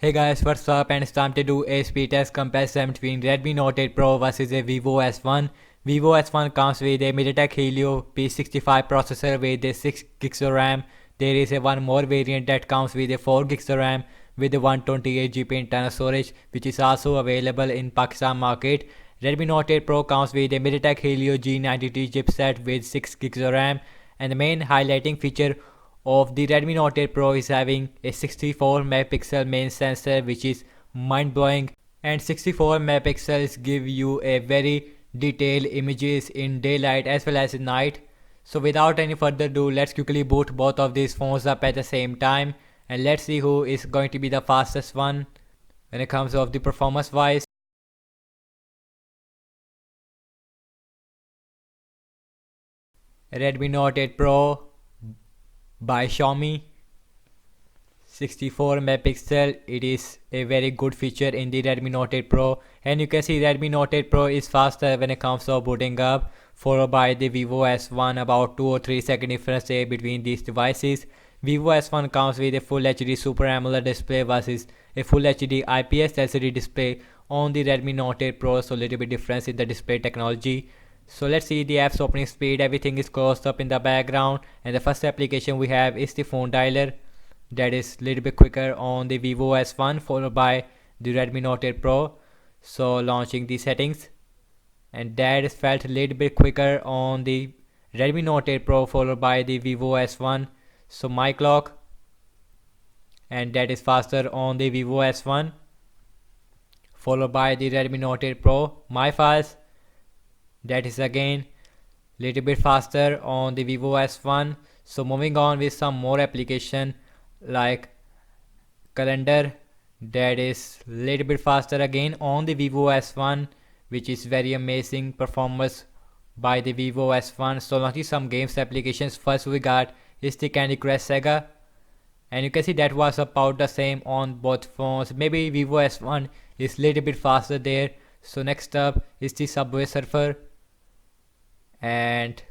Hey guys, what's up? And it's time to do a speed test comparison between Redmi Note 8 Pro versus a Vivo S1. Vivo S1 comes with a Mediatek Helio P65 processor with a 6 gigs of RAM. There is a one more variant that comes with a 4 gigs of RAM with a 128 GB internal storage, which is also available in Pakistan market. Redmi Note 8 Pro comes with a Mediatek Helio G90T chipset with 6 gigs of RAM, and the main highlighting feature of the Redmi Note 8 Pro is having a 64 megapixel main sensor, which is mind blowing, and 64 megapixels give you a very detailed images in daylight as well as in night. So without any further ado, let's quickly boot both of these phones up at the same time, and let's see who is going to be the fastest one when it comes of the performance wise. Redmi Note 8 Pro by Xiaomi, 64 megapixel. It is a very good feature in the Redmi Note 8 Pro, and you can see Redmi Note 8 Pro is faster when it comes to booting up, followed by the Vivo S1, about 2 or 3 second difference between these devices. Vivo S1 comes with a full HD Super AMOLED display versus a full HD IPS LCD display on the Redmi Note 8 Pro, so a little bit difference in the display technology. So let's see the app's opening speed. Everything is closed up in the background, and the first application we have is the phone dialer. That is a little bit quicker on the Vivo S1, followed by the Redmi Note 8 Pro. So launching the settings, and that is felt a little bit quicker on the Redmi Note 8 Pro, followed by the Vivo S1. So my clock, and that is faster on the Vivo S1, followed by the Redmi Note 8 Pro. My files, that is again little bit faster on the Vivo S1. So moving on with some more application like calendar, that is little bit faster again on the Vivo S1, which is very amazing performance by the Vivo S1. So launching some games applications, first we got is the Candy Crush Saga, and you can see that was about the same on both phones. Maybe Vivo S1 is little bit faster there. So next up is the Subway Surfer and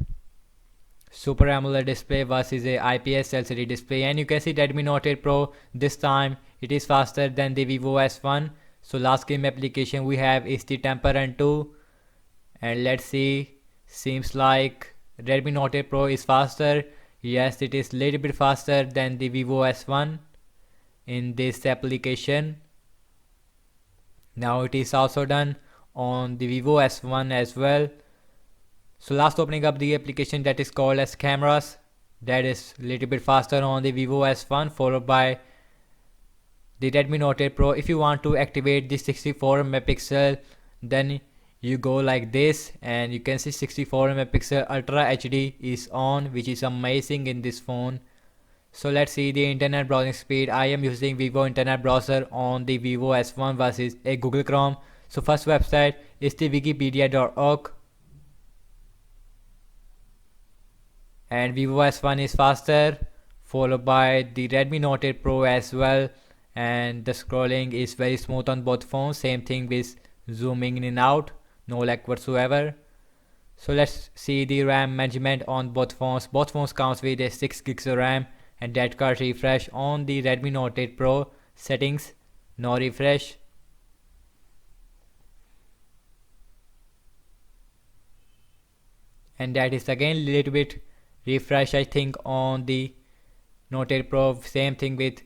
Super AMOLED display versus a IPS LCD display, and you can see Redmi Note 8 Pro this time it is faster than the Vivo S1. So last game application we have is the Temple Run 2, and let's see, seems like Redmi Note 8 Pro is faster. Yes, it is little bit faster than the Vivo S1 in this application. Now it is also done on the Vivo S1 as well. So last opening up the application that is called as cameras, that is a little bit faster on the Vivo S1, followed by the Redmi Note 8 Pro. If you want to activate the 64 megapixel, then you go like this, and you can see 64 megapixel Ultra HD is on, which is amazing in this phone. So let's see the internet browsing speed. I am using Vivo internet browser on the Vivo S1 versus a Google Chrome. So first website is the wikipedia.org, and Vivo S1 is faster, followed by the Redmi Note 8 Pro as well, and the scrolling is very smooth on both phones. Same thing with zooming in and out, no lag whatsoever. So let's see the RAM management on both phones. Both phones comes with a 6 gigs of RAM, and that card refresh on the Redmi Note 8 Pro. Settings, no refresh. And that is again little bit refresh I think on the Note 8 Pro. Same thing with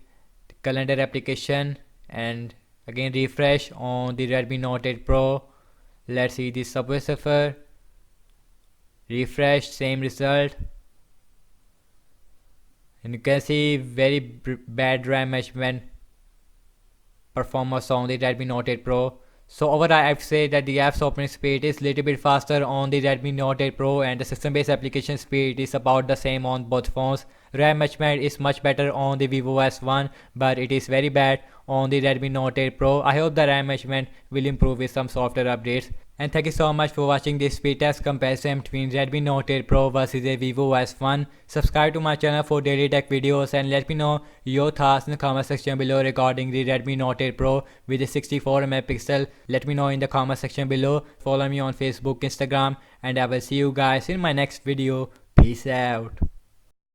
the calendar application, and again refresh on the Redmi Note 8 Pro. Let's see the Subway Surfer, refresh, same result, and you can see very bad RAM management performance on the Redmi Note 8 Pro. So overall I'd say that the app's opening speed is little bit faster on the Redmi Note 8 Pro, and the system based application speed is about the same on both phones. RAM management is much better on the Vivo S1, but it is very bad on the Redmi Note 8 Pro. I hope the RAM management will improve with some software updates. And thank you so much for watching this speed test comparison between Redmi Note 8 Pro versus a Vivo S1. Subscribe to my channel for daily tech videos, and let me know your thoughts in the comment section below regarding the Redmi Note 8 Pro with a 64 megapixel. Let me know in the comment section below. Follow me on Facebook, Instagram, and I will see you guys in my next video. Peace out.